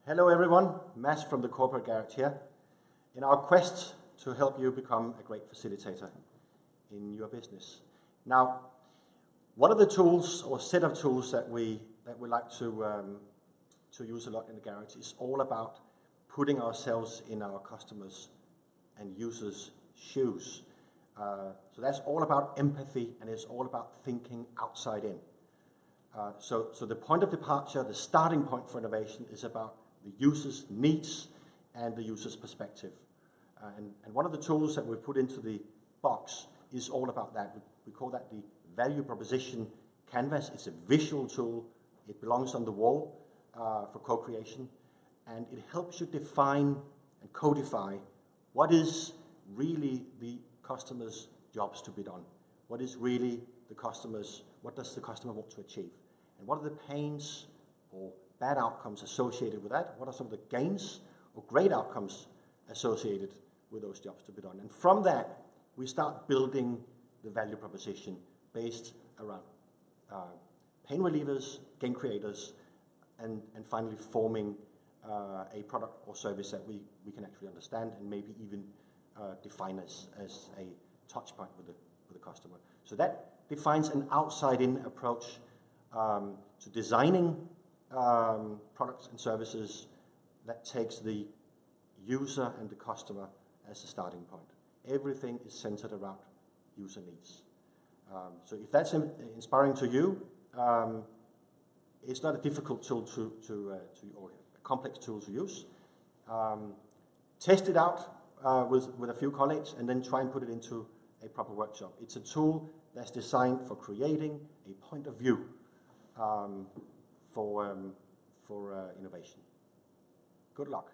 Hello everyone, Mads from the Corporate Garage here. In our quest to help you become a great facilitator in your business. Now, one of the tools or set of tools that we like to use a lot in the garage is all about putting ourselves in our customers' and users' shoes. So that's all about empathy, and it's all about thinking outside in. So the point of departure, the starting point for innovation is about the user's needs and the user's perspective. And one of the tools that we put into the box is all about that. We call that the value proposition canvas. It's a visual tool. It belongs on the wall for co-creation, and it helps you define and codify what is really the customer's jobs to be done. What is really what does the customer want to achieve? And what are the pains or bad outcomes associated with that? What are some of the gains or great outcomes associated with those jobs to be done? And from that, we start building the value proposition based around pain relievers, gain creators, and finally forming a product or service that we can actually understand and maybe even define as a touch point with the customer. So that defines an outside-in approach to designing products and services that takes the user and the customer as a starting point. Everything is centered around user needs. So if that's inspiring to you, it's not a difficult tool or a complex tool to use. Test it out with a few colleagues and then try and put it into a proper workshop. It's a tool that's designed for creating a point of view for innovation. Good luck.